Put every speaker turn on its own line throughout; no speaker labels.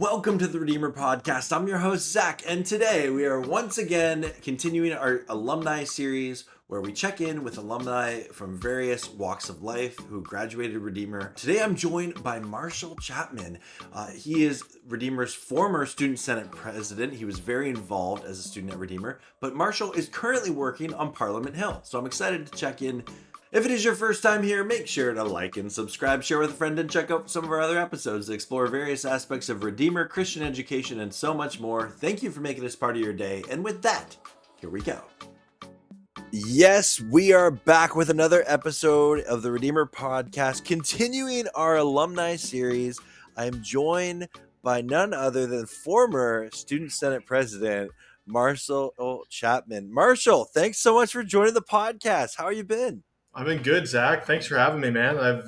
Welcome to the Redeemer Podcast. I'm your host, Zach, and today we are once again continuing our alumni series where we check in with alumni from various walks of life who graduated Redeemer. Today I'm joined by Marshall Chapman. He is Redeemer's former Student Senate president. He was very involved as a student at Redeemer, but Marshall is currently working on Parliament Hill. So I'm excited to check in. If it is your first time here, make sure to like and subscribe, share with a friend, and check out some of our other episodes that explore various aspects of Redeemer, Christian education, and so much more. Thank you for making this part of your day. And with that, here we go. Yes, we are back with another episode of the Redeemer Podcast, continuing our alumni series. I'm joined by none other than former Student Senate President Marshall Chapman. Marshall, thanks so much for joining the podcast. How have you been?
I've been good, Zach. Thanks for having me, man. I've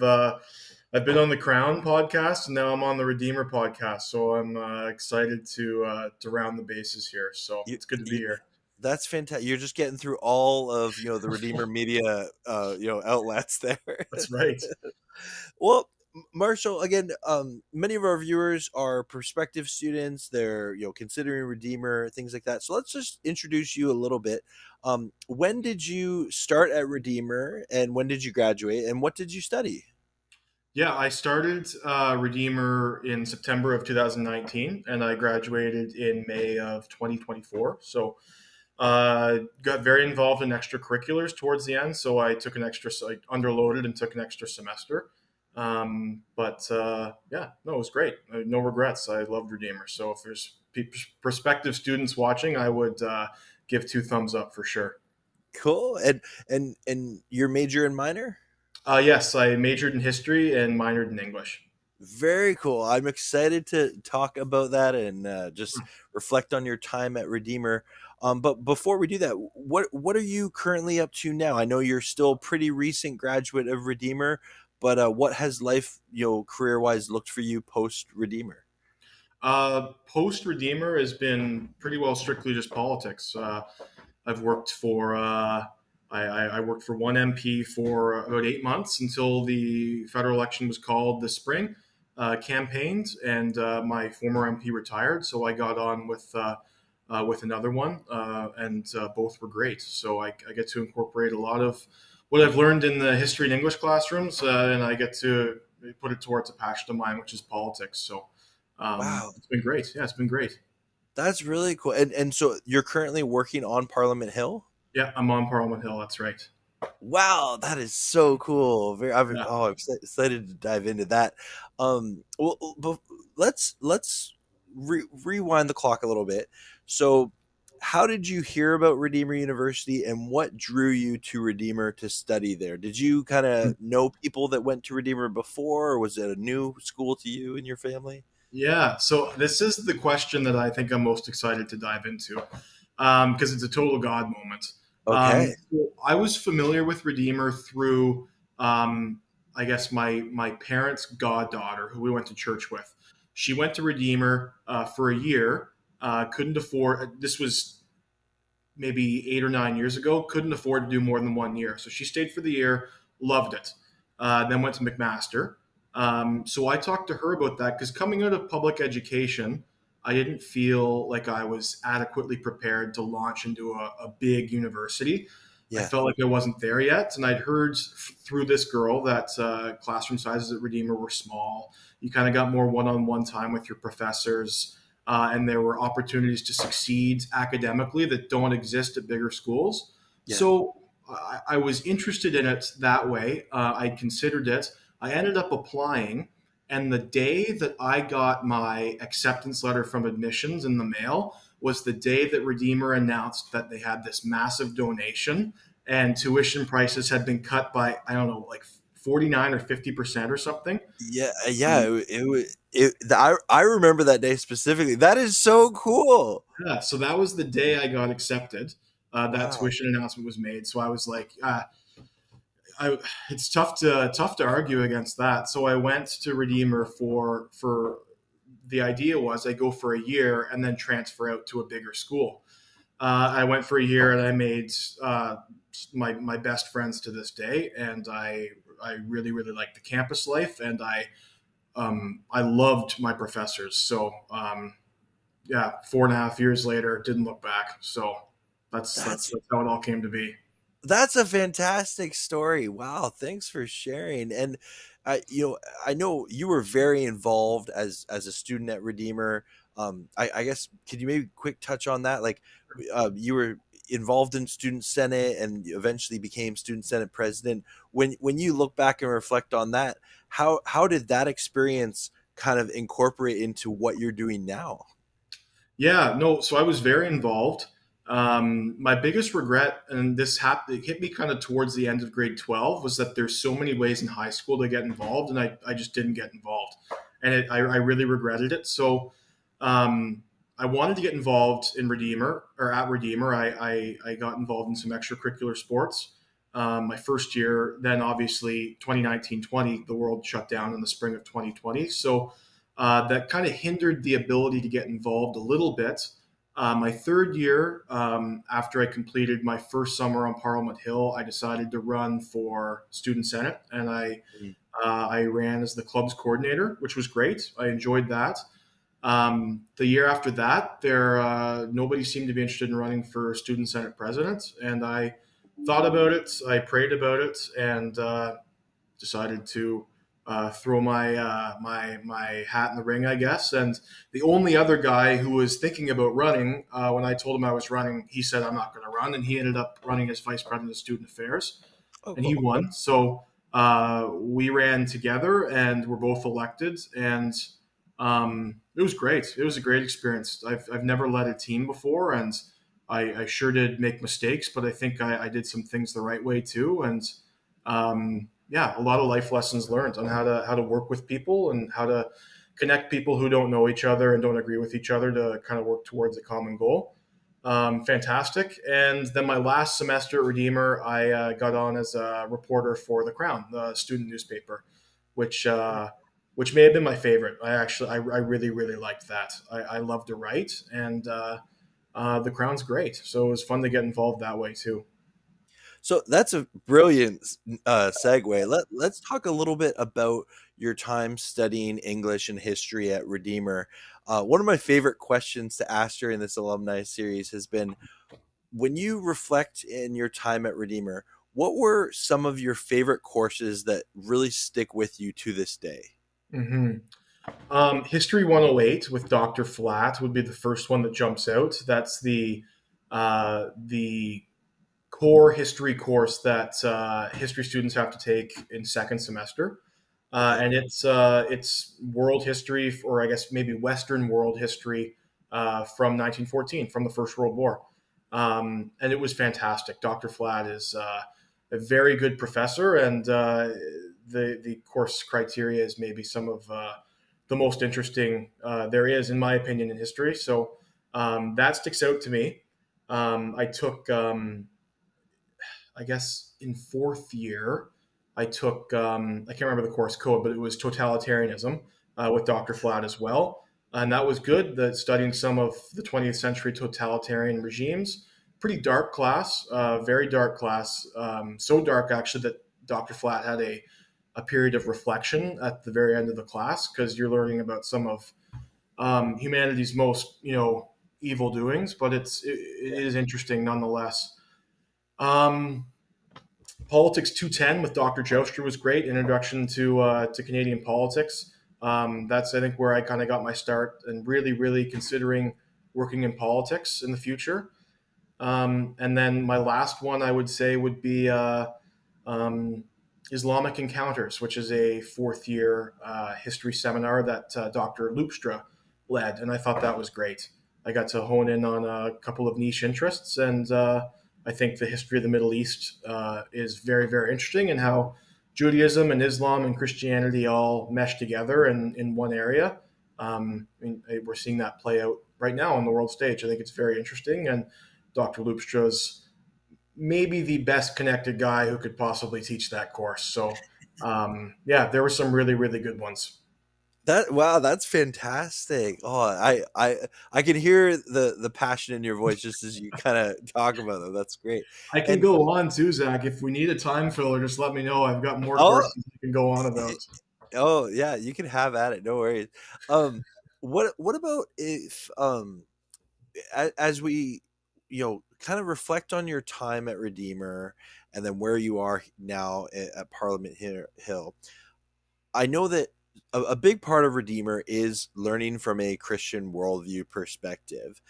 been on the Crown podcast, and now I'm on the Redeemer podcast. So I'm excited to round the bases here. So it's good to be here.
That's fantastic. You're just getting through all of the Redeemer media outlets there.
That's right.
Well, Marshall, again, many of our viewers are prospective students. They're considering Redeemer, things like that. So let's just introduce you a little bit. When did you start at Redeemer, and when did you graduate, and what did you study?
Yeah, I started Redeemer in September of 2019, and I graduated in May of 2024. So got very involved in extracurriculars towards the end. So I took I underloaded and took an extra semester. It was great. No regrets. I loved Redeemer. So if there's prospective students watching, I would give 2 thumbs up for sure.
Cool. And your major and minor?
Yes, I majored in history and minored in English.
Very cool. I'm excited to talk about that and just reflect on your time at Redeemer. But before we do that, what are you currently up to now? I know you're still a pretty recent graduate of Redeemer, but what has life, career-wise, looked for you post-Redeemer?
Post-Redeemer has been pretty well strictly just politics. I've worked for I worked for one MP for about 8 months until the federal election was called this spring. Campaigned, and my former MP retired, so I got on with another one, and both were great. So I get to incorporate a lot of what I've learned in the history and English classrooms, and I get to put it towards a passion of mine, which is politics. So
Wow.
It's been great. Yeah, it's been great.
That's really cool. And so you're currently working on Parliament Hill?
Yeah, I'm on Parliament Hill. That's right.
Wow, that is so cool. I'm excited to dive into that. Let's rewind the clock a little bit. So, how did you hear about Redeemer University, and what drew you to Redeemer to study there? Did you kind of know people that went to Redeemer before, or was it a new school to you and your family?
Yeah, so this is the question that I think I'm most excited to dive into, because it's a total God moment.
Okay.
So I was familiar with Redeemer through, I guess, my parents' goddaughter, who we went to church with. She went to Redeemer for a year, couldn't afford, this was maybe 8 or 9 years ago, couldn't afford to do more than 1 year. So she stayed for the year, loved it, then went to McMaster. So I talked to her about that because coming out of public education, I didn't feel like I was adequately prepared to launch into a big university.
Yeah.
I felt like I wasn't there yet. And I'd heard through this girl that classroom sizes at Redeemer were small. You kind of got more one-on-one time with your professors. And there were opportunities to succeed academically that don't exist at bigger schools.
Yeah.
So I was interested in it that way. I considered it. I ended up applying. And the day that I got my acceptance letter from admissions in the mail was the day that Redeemer announced that they had this massive donation and tuition prices had been cut by, I don't know, like 49 or 50% or something.
Yeah. I remember that day specifically. That is so cool.
Yeah, so that was the day I got accepted. That
Wow.
tuition announcement was made. So I was like, it's tough to argue against that. So I went to Redeemer for the idea was I go for a year and then transfer out to a bigger school. I went for a year and I made my best friends to this day, and I really liked the campus life, and I loved my professors. So yeah, 4.5 years later, didn't look back. So
That's
that's how it all came to be.
That's a fantastic story. Wow, thanks for sharing. And I know you were very involved as a student at Redeemer. I guess could you maybe quick touch on that? Like, you were involved in student senate and you eventually became student senate president. When you look back and reflect on that, how did that experience kind of incorporate into what you're doing now?
Yeah, no. So I was very involved. My biggest regret, and this happened, it hit me kind of towards the end of grade 12, was that there's so many ways in high school to get involved, and I just didn't get involved, and I really regretted it. So um, I wanted to get involved in Redeemer or at Redeemer. I got involved in some extracurricular sports. My first year, then obviously 2019-20, the world shut down in the spring of 2020. So that kind of hindered the ability to get involved a little bit. My third year, after I completed my first summer on Parliament Hill, I decided to run for student senate, and I ran as the club's coordinator, which was great. I enjoyed that. The year after that, there nobody seemed to be interested in running for student senate president, and I thought about it. I prayed about it, and decided to throw my hat in the ring, I guess. And the only other guy who was thinking about running, when I told him I was running, he said I'm not going to run, and he ended up running as vice president of student affairs,
Oh,
and he
cool.
won. So we ran together, and were both elected, and it was great. It was a great experience. I've never led a team before, and I sure did make mistakes, but I think I did some things the right way too, and yeah, a lot of life lessons learned on how to work with people and how to connect people who don't know each other and don't agree with each other to kind of work towards a common goal. Fantastic. And then my last semester at Redeemer, I got on as a reporter for the Crown, the student newspaper, which which may have been my favorite. I really really liked that. I love to write, and the Crown's great. So it was fun to get involved that way too.
So that's a brilliant segue. Let's talk a little bit about your time studying English and history at Redeemer. One of my favorite questions to ask during this alumni series has been, when you reflect in your time at Redeemer, what were some of your favorite courses that really stick with you to this day?
hmm History 108 with Dr. Flat would be the first one that jumps out. That's the core history course that history students have to take in second semester,
Okay.
and it's world history, or I guess maybe Western world history from 1914, from the First World War, and it was fantastic. Dr. Flat is a very good professor, and the course criteria is maybe some of the most interesting there is, in my opinion, in history. So that sticks out to me. I took I guess in fourth year, I took I can't remember the course code, but it was totalitarianism with Dr. Flat as well, and that was good. That studying some of the 20th century totalitarian regimes. Pretty dark class, very dark class. So dark actually that Dr. Flat had a period of reflection at the very end of the class, because you're learning about some of humanity's most evil doings, but it is interesting nonetheless. Um, Politics 210 with Dr. Joustra was great. Introduction to Canadian politics. That's, I think, where I kind of got my start and really really considering working in politics in the future. And then my last one I would say would be um, Islamic Encounters, which is a fourth year history seminar that Dr. Loopstra led, and I thought that was great. I got to hone in on a couple of niche interests, and I think the history of the Middle East is very, very interesting, and how Judaism and Islam and Christianity all mesh together in one area. We're seeing that play out right now on the world stage. I think it's very interesting, and Dr. Loopstra's maybe the best connected guy who could possibly teach that course. So, yeah, there were some really, really good ones.
That Wow, that's fantastic. Oh, I can hear the passion in your voice just as you kind of talk about them. That's great.
I can
And
go on too, Zach. If we need a time filler, just let me know. I've got more
oh,
courses we can go on about.
Oh yeah, you can have at it. No worries. Um, what about if as we kind of reflect on your time at Redeemer and then where you are now at Parliament Hill. I know that a big part of Redeemer is learning from a Christian worldview perspective.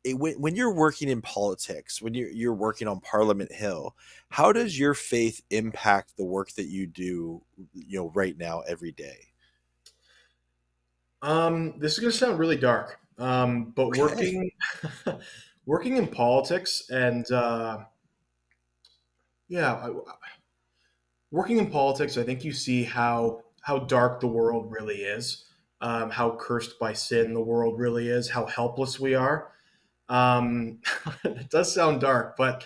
When you're working in politics, when you're working on Parliament Hill, how does your faith impact the work that you do, right now every day?
This is going to sound really dark, but
Okay.
working in politics and yeah, working in politics, I think you see how dark the world really is, how cursed by sin the world really is, how helpless we are. It does sound dark, but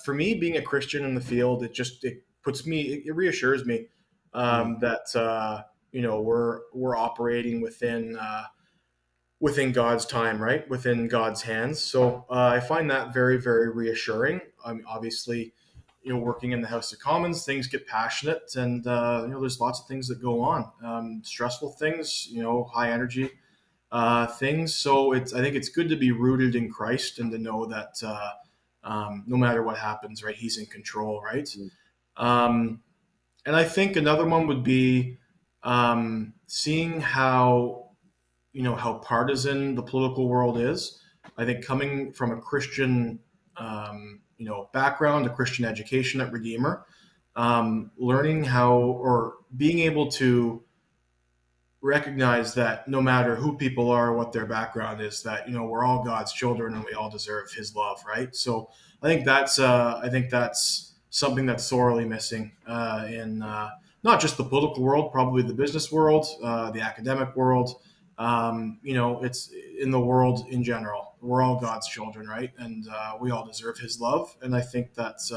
for me, being a Christian in the field, it puts me, it reassures me
Mm,
that we're operating within God's time, right? Within God's hands. So I find that very, very reassuring. Obviously, working in the House of Commons, things get passionate, and there's lots of things that go on, stressful things, high energy things. So I think it's good to be rooted in Christ and to know that no matter what happens, right, He's in control, right?
mm,
Um, and I think another one would be seeing how partisan the political world is. I think coming from a Christian background, a Christian education at Redeemer, learning how or being able to recognize that no matter who people are, what their background is, that we're all God's children and we all deserve His love, right? So I think that's something that's sorely missing in not just the political world, probably the business world, the academic world. It's in the world in general. We're all God's children, right? And we all deserve His love. And I think that's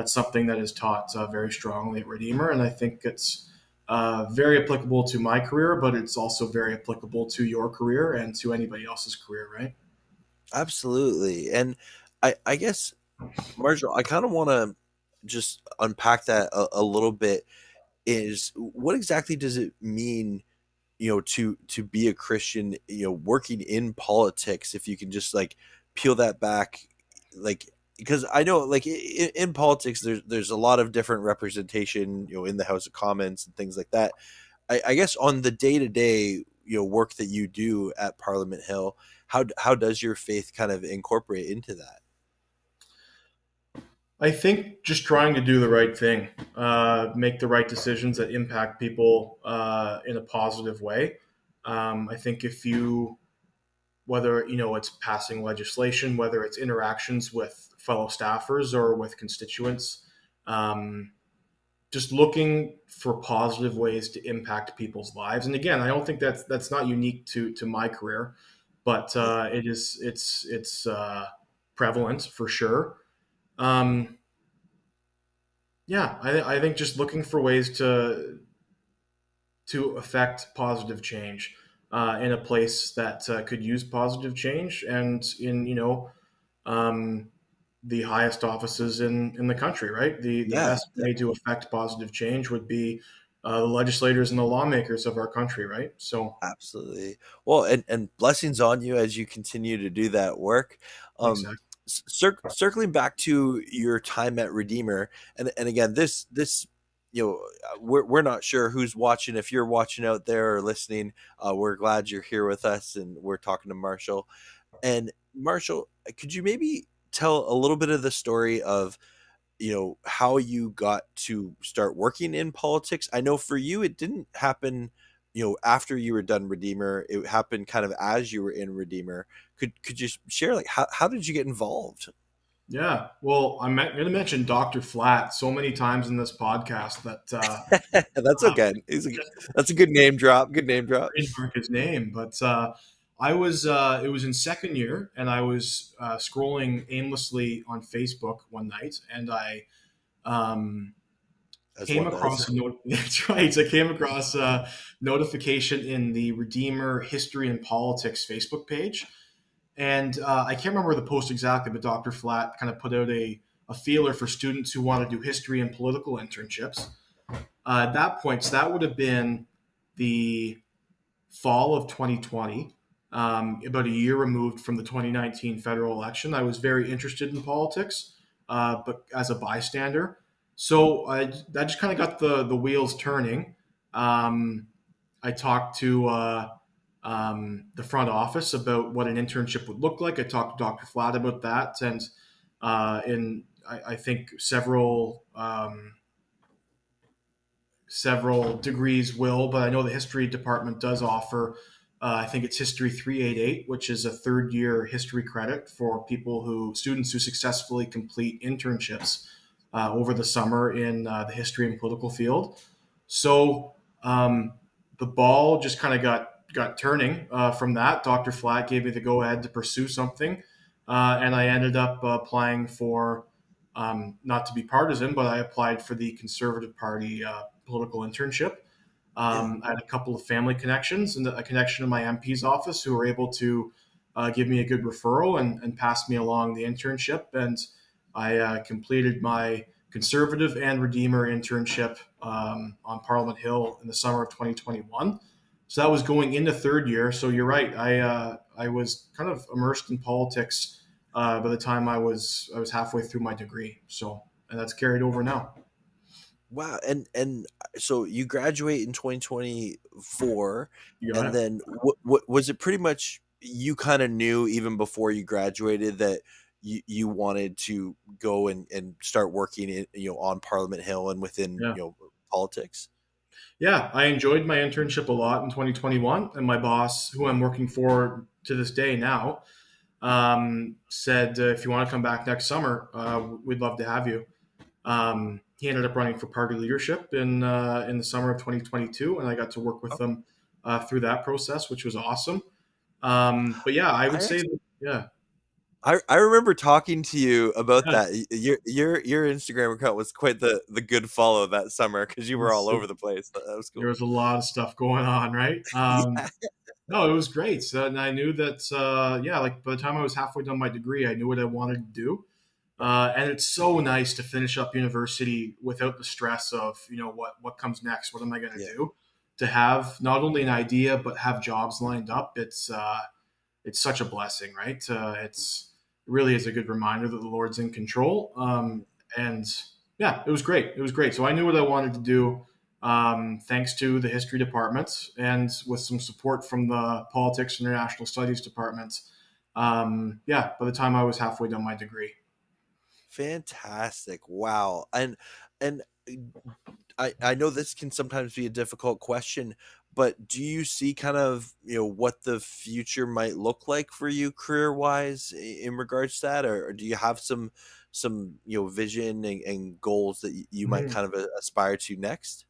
something that is taught very strongly at Redeemer. And I think it's very applicable to my career, but it's also very applicable to your career and to anybody else's career, right?
absolutely. And I guess, Marshall, I kind of want to just unpack that a little bit. Is what exactly does it mean, to be a Christian, working in politics? If you can just like peel that back, like, because I know, like, in politics, there's a lot of different representation, in the House of Commons and things like that. I guess on the day to day, work that you do at Parliament Hill, how does your faith kind of incorporate into that?
I think just trying to do the right thing, make the right decisions that impact people in a positive way. I think if you, whether it's passing legislation, whether it's interactions with fellow staffers or with constituents, um, just looking for positive ways to impact people's lives. And again, I don't think that's not unique to my career, but
Yeah,
it's prevalent for sure. Um, yeah, I think just looking for ways to affect positive change in a place that could use positive change, and in um, the highest offices in the country, right? The
yeah,
best way to affect positive change would be the legislators and the lawmakers of our country, right? So,
absolutely. Well, and blessings on you as you continue to do that work. Um,
exactly.
circling back to your time at Redeemer, and again, this we're not sure who's watching. If you're watching out there or listening, we're glad you're here with us, and we're talking to Marshall. And Marshall, could you maybe tell a little bit of the story of, how you got to start working in politics? I know for you it didn't happen, after you were done Redeemer. It happened kind of as you were in Redeemer. Could you share, like, how did you get involved?
Yeah. Well, I'm going to mention Dr. Flat so many times in this podcast that
That's
uh,
okay. That's a good name drop. Good name drop.
trademark his name. But it was in second year, and I was scrolling aimlessly on Facebook one night, and I um,
As
came
one does.
across that's right. I came across a notification in the Redeemer History and Politics Facebook page, and I can't remember the post exactly, but Dr. Flat kind of put out a feeler for students who want to do history and political internships. At that point, so that would have been the fall of 2020, about a year removed from the 2019 federal election. I was very interested in politics, but as a bystander. So that just kind of got the wheels turning. Um, I talked to the front office about what an internship would look like. I talked to Dr. Flat about that, and I think several degrees will, but I know the history department does offer. I think it's History 388, which is a third year history credit for students who successfully complete internships over the summer in the history and political field. So the ball just kind of got turning from that. Dr. Flat gave me the go ahead to pursue something, and I ended up applying for, not to be partisan, but I applied for the Conservative Party political internship.
Yeah.
I had a couple of family connections and a connection in my MP's office who were able to give me a good referral and pass me along the internship. And I completed my Conservative and Redeemer internship on Parliament Hill in the summer of 2021. So that was going into third year. So you're right. I was kind of immersed in politics by the time I was halfway through my degree. So and that's carried over now.
Wow. And so you graduate in 2024,
You got
and
it.
then what was it pretty much you kind of knew even before you graduated that you wanted to go and start working in, on Parliament Hill and within,
Yeah.
politics?
Yeah, I enjoyed my internship a lot in 2021, and my boss, who I'm working for to this day now, said, if you want to come back next summer, we'd love to have you. He ended up running for party leadership in the summer of 2022, and I got to work with them through that process, which was awesome. But yeah, I would
I
say that, yeah,
I remember talking to you about
yeah,
that. Your Instagram account was quite the good follow that summer because you were all over the place. That was
there
cool.
was a lot of stuff going on, right?
Yeah,
No, it was great. So, and I knew that, yeah, like by the time I was halfway done my degree, I knew what I wanted to do.
yeah,
And it's so nice to finish up university without the stress of, what comes next? What am I going to
yeah,
do? To have not only an idea, but have jobs lined up. It's such a blessing, right? It really is a good reminder that the Lord's in control. And yeah, it was great. It was great. So I knew what I wanted to do, thanks to the history department and with some support from the politics and international studies department. Yeah, by the time I was halfway done my degree.
fantastic. Wow. And I know this can sometimes be a difficult question, but do you see kind of, what the future might look like for you career wise in regards to that, or do you have some vision and goals that you might
Mhm.
kind of aspire to next?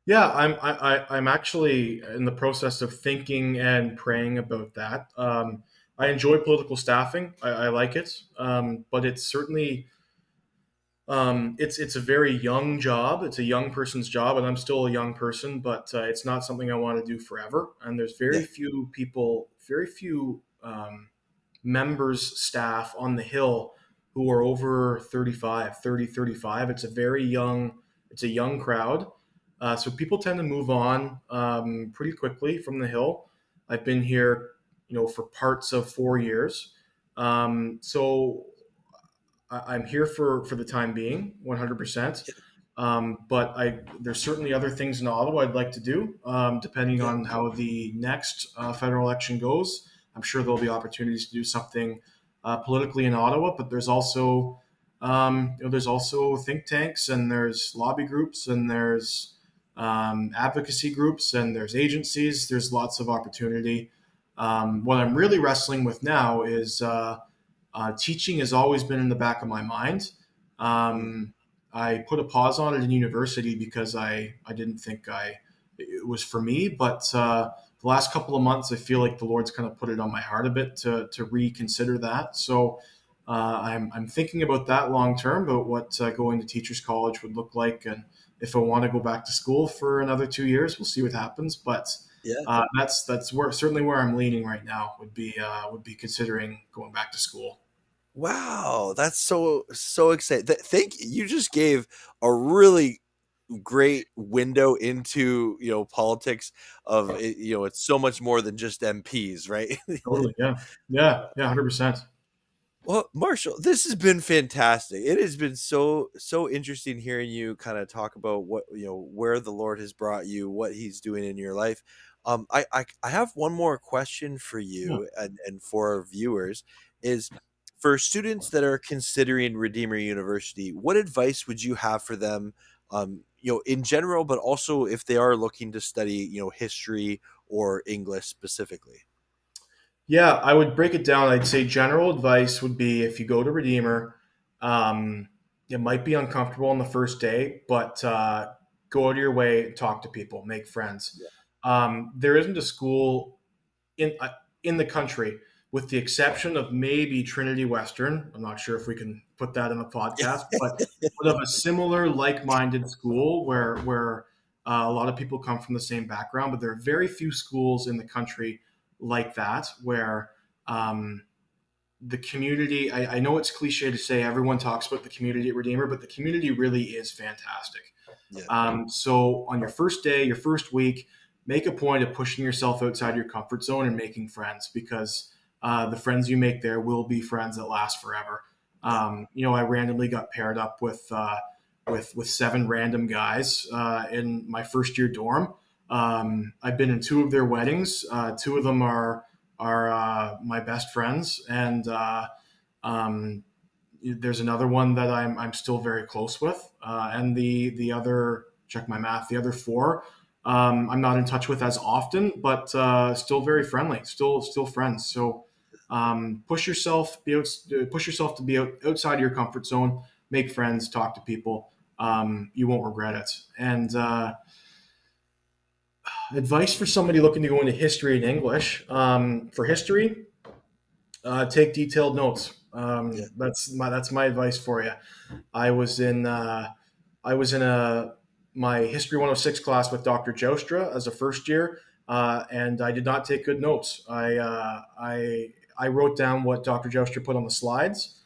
Yeah, I'm actually in the process of thinking and praying about that. I enjoy political staffing. I like it, but it's certainly, it's a very young job. It's a young person's job, and I'm still a young person, but it's not something I want to do forever. And there's
Yeah.
very few people, very few members, staff on the Hill who are over 35, 30, 35. It's a young crowd. So people tend to move on pretty quickly from the Hill. I've been here, for parts of 4 years. So I'm here for the time being, 100%. But there's certainly other things in Ottawa I'd like to do, depending
Yeah.
on how the next federal election goes. I'm sure there'll be opportunities to do something politically in Ottawa, but there's also think tanks, and there's lobby groups, and there's advocacy groups, and there's agencies. There's lots of opportunity. What I'm really wrestling with now is teaching has always been in the back of my mind.
Mm.
Um, I put a pause on it in university because I didn't think it was for me. But the last couple of months, I feel like the Lord's kind of put it on my heart a bit to reconsider that. So I'm thinking about that long term, about what going to teachers college would look like, and if I want to go back to school for another 2 years, we'll see what happens. But
Yeah.
that's where certainly where I'm leaning right now would be considering going back to school.
Wow, that's so exciting. Thank you. You just gave a really great window into, politics of it. It's so much more than just MPs, right?
Totally. Yeah. Yeah. Yeah. 100%.
Well, Marshall, this has been fantastic. It has been so interesting hearing you kind of talk about what, where the Lord has brought you, what He's doing in your life. I have one more question for
Yeah.
you and for our viewers is for students that are considering Redeemer University, what advice would you have for them, in general, but also if they are looking to study, history or English specifically?
Yeah, I would break it down. I'd say general advice would be if you go to Redeemer, um, it might be uncomfortable on the first day, but go out of your way, talk to people, make friends. There isn't a school in in the country, with the exception of maybe Trinity Western. I'm not sure if we can put that in the podcast, but of a similar like-minded school where a lot of people come from the same background. But there are very few schools in the country like that where um, the community. I know it's cliche to say everyone talks about the community at Redeemer, but the community really is fantastic.
Yeah,
So on your first day, your first week, make a point of pushing yourself outside your comfort zone and making friends because the friends you make there will be friends that last forever.
yeah,
I randomly got paired up with seven random guys in my first year dorm. I've been in two of their weddings. Two of them are my best friends, and um, there's another one that I'm still very close with, and the other, check my math, the other four I'm not in touch with as often, but still very friendly, still friends. So push yourself to be outside your comfort zone, make friends, talk to people. You won't regret it. And advice for somebody looking to go into history and English, for history, take detailed notes.
yeah.
That's my advice for you. I was in I was in a my History 106 class with Dr. Joustra as a first year, and I did not take good notes. I wrote down what Dr. Joustra put on the slides,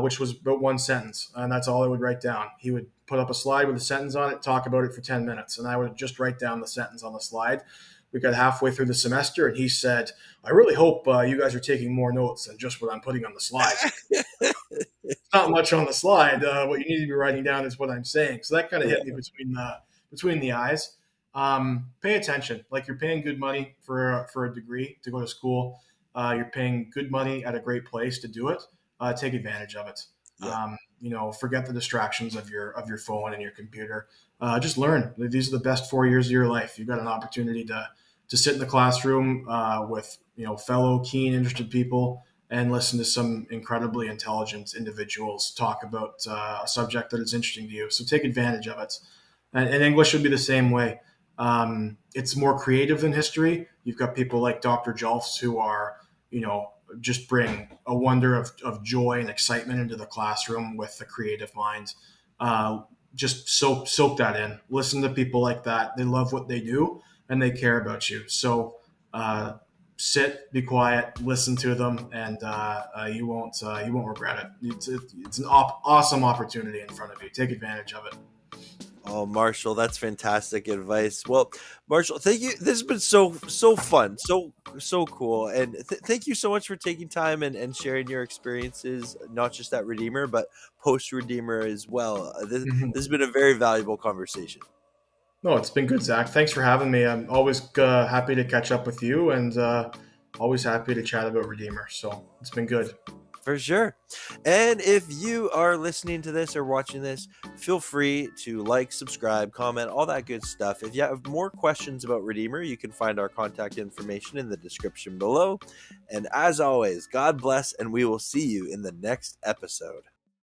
which was about one sentence, and that's all I would write down. He would put up a slide with a sentence on it, talk about it for 10 minutes, and I would just write down the sentence on the slide. We got halfway through the semester, and he said, "I really hope you guys are taking more notes than just what I'm putting on the slide. Not much on the slide. What you need to be writing down is what I'm saying." So that kind of hit me between the eyes. Pay attention. Like you're paying good money for a degree to go to school. You're paying good money at a great place to do it. Take advantage of it.
Yeah.
Forget the distractions of your phone and your computer. Just learn. These are the best 4 years of your life. You've got an opportunity to sit in the classroom with fellow keen, interested people and listen to some incredibly intelligent individuals talk about a subject that is interesting to you. So take advantage of it. And English should be the same way. It's more creative than history. You've got people like Dr. Jolfs who are, just bring a wonder of joy and excitement into the classroom with the creative mind. Just soak that in. Listen to people like that. They love what they do and they care about you. So sit, be quiet, listen to them, and you won't regret it. It's an awesome opportunity in front of you. Take advantage of it.
Oh, Marshall, that's fantastic advice. Well, Marshall, thank you. This has been so fun, so cool, and thank you so much for taking time and sharing your experiences, not just at Redeemer, but post Redeemer as well. This has been a very valuable conversation.
No, it's been good, Zach. Thanks for having me. I'm always happy to catch up with you, and always happy to chat about Redeemer. So it's been good.
For sure. And if you are listening to this or watching this, feel free to like, subscribe, comment, all that good stuff. If you have more questions about Redeemer, you can find our contact information in the description below. And as always, God bless, and we will see you in the next episode.